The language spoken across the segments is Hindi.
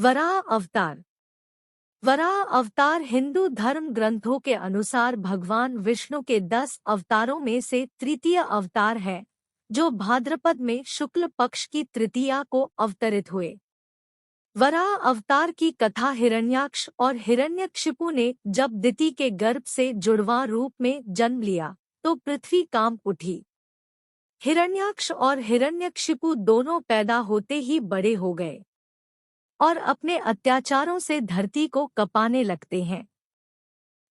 वराह अवतार। वराह अवतार हिंदू धर्म ग्रंथों के अनुसार भगवान विष्णु के 10 अवतारों में से तृतीय अवतार है, जो भाद्रपद में शुक्ल पक्ष की तृतीया को अवतरित हुए। वराह अवतार की कथा हिरण्याक्ष और हिरण्यकशिपु ने जब दिति के गर्भ से जुड़वां रूप में जन्म लिया तो पृथ्वी कांप उठी। हिरण्याक्ष और हिरण्यकशिपु दोनों पैदा होते ही बड़े हो गए और अपने अत्याचारों से धरती को कपाने लगते हैं।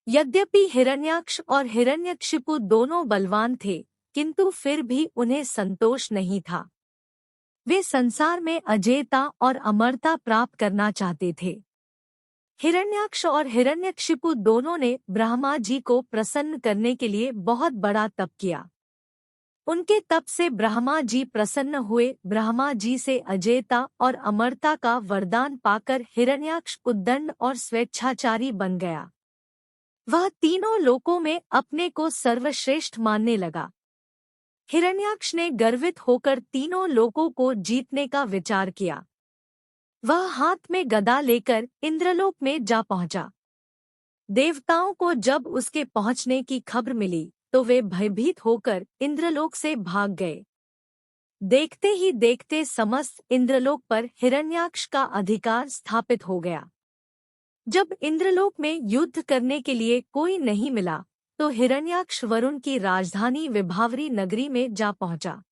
यद्यपि हिरण्याक्ष और हिरण्यकशिपु दोनों बलवान थे, किंतु फिर भी उन्हें संतोष नहीं था। वे संसार में अजेयता और अमरता प्राप्त करना चाहते थे। हिरण्याक्ष और हिरण्यकशिपु दोनों ने ब्रह्मा जी को प्रसन्न करने के लिए बहुत बड़ा तप किया। उनके तप से ब्रह्मा जी प्रसन्न हुए। ब्रह्मा जी से अजेयता और अमरता का वरदान पाकर हिरण्याक्ष उद्दंड और स्वेच्छाचारी बन गया। वह तीनों लोकों में अपने को सर्वश्रेष्ठ मानने लगा। हिरण्याक्ष ने गर्वित होकर तीनों लोकों को जीतने का विचार किया। वह हाथ में गदा लेकर इंद्रलोक में जा पहुंचा। देवताओं को जब उसके पहुंचने की खबर मिली तो वे भयभीत होकर इंद्रलोक से भाग गए। देखते ही देखते समस्त इंद्रलोक पर हिरण्याक्ष का अधिकार स्थापित हो गया। जब इंद्रलोक में युद्ध करने के लिए कोई नहीं मिला तो हिरण्याक्ष वरुण की राजधानी विभावरी नगरी में जा पहुंचा।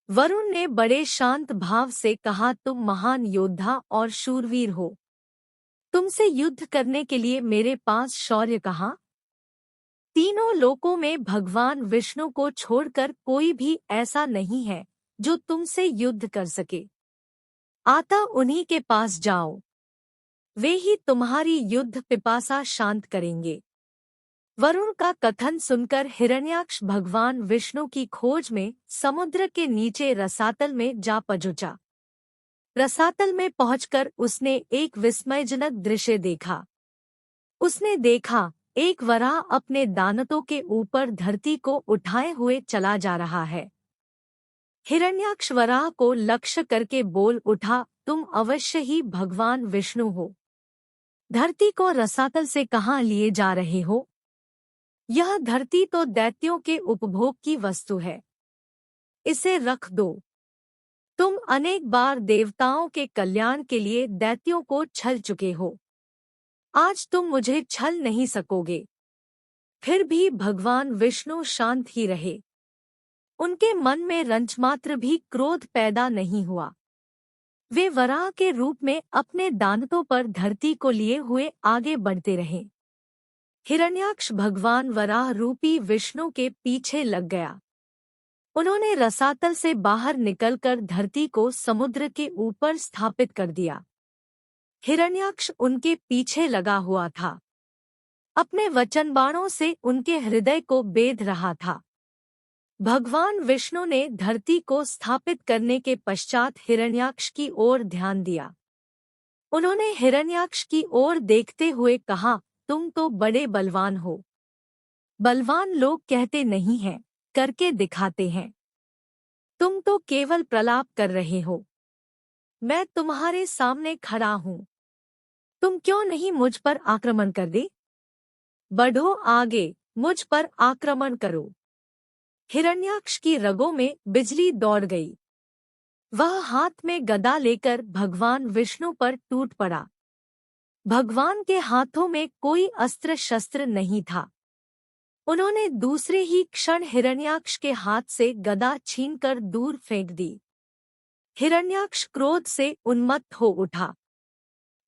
वरुण ने बड़े शांत भाव से कहा, तुम महान योद्धा और शूरवीर हो। तुमसे युद्ध करने के लिए मेरे पास शौर्य कहाँ? तीनों लोकों में भगवान विष्णु को छोड़कर कोई भी ऐसा नहीं है जो तुमसे युद्ध कर सके। आता उन्हीं के पास जाओ, वे ही तुम्हारी युद्ध पिपासा शांत करेंगे। वरुण का कथन सुनकर हिरण्याक्ष भगवान विष्णु की खोज में समुद्र के नीचे रसातल में जा पहुंचा। रसातल में पहुंचकर उसने एक विस्मयजनक दृश्य देखा। उसने देखा, एक वराह अपने दांतों के ऊपर धरती को उठाए हुए चला जा रहा है। हिरण्याक्ष वराह को लक्ष्य करके बोल उठा, तुम अवश्य ही भगवान विष्णु हो। धरती को रसातल से कहाँ लिए जा रहे हो? यह धरती तो दैत्यों के उपभोग की वस्तु है, इसे रख दो। तुम अनेक बार देवताओं के कल्याण के लिए दैत्यों को छल चुके हो, आज तुम मुझे छल नहीं सकोगे। फिर भी भगवान विष्णु शांत ही रहे। उनके मन में रंचमात्र भी क्रोध पैदा नहीं हुआ। वे वराह के रूप में अपने दांतों पर धरती को लिए हुए आगे बढ़ते रहे। हिरण्याक्ष भगवान वराह रूपी विष्णु के पीछे लग गया। उन्होंने रसातल से बाहर निकलकर धरती को समुद्र के ऊपर स्थापित कर दिया। हिरण्याक्ष उनके पीछे लगा हुआ था, अपने वचन बाणों से उनके हृदय को बेध रहा था। भगवान विष्णु ने धरती को स्थापित करने के पश्चात हिरण्याक्ष की ओर ध्यान दिया। उन्होंने हिरण्याक्ष की ओर देखते हुए कहा, तुम तो बड़े बलवान हो। बलवान लोग कहते नहीं हैं, करके दिखाते हैं। तुम तो केवल प्रलाप कर रहे हो। मैं तुम्हारे सामने खड़ा हूँ, तुम क्यों नहीं मुझ पर आक्रमण कर दे? बढ़ो आगे, मुझ पर आक्रमण करो। हिरण्याक्ष की रगों में बिजली दौड़ गई। वह हाथ में गदा लेकर भगवान विष्णु पर टूट पड़ा। भगवान के हाथों में कोई अस्त्र शस्त्र नहीं था। उन्होंने दूसरे ही क्षण हिरण्याक्ष के हाथ से गदा छीनकर दूर फेंक दी। हिरण्याक्ष क्रोध से उन्मत्त हो उठा।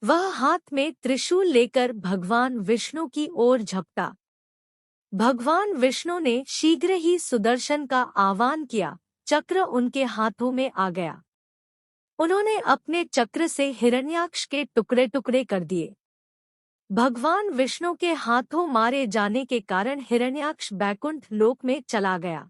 वह हाथ में त्रिशूल लेकर भगवान विष्णु की ओर झपटा। भगवान विष्णु ने शीघ्र ही सुदर्शन का आह्वान किया। चक्र उनके हाथों में आ गया। उन्होंने अपने चक्र से हिरण्याक्ष के टुकड़े टुकड़े कर दिए। भगवान विष्णु के हाथों मारे जाने के कारण हिरण्याक्ष बैकुंठ लोक में चला गया।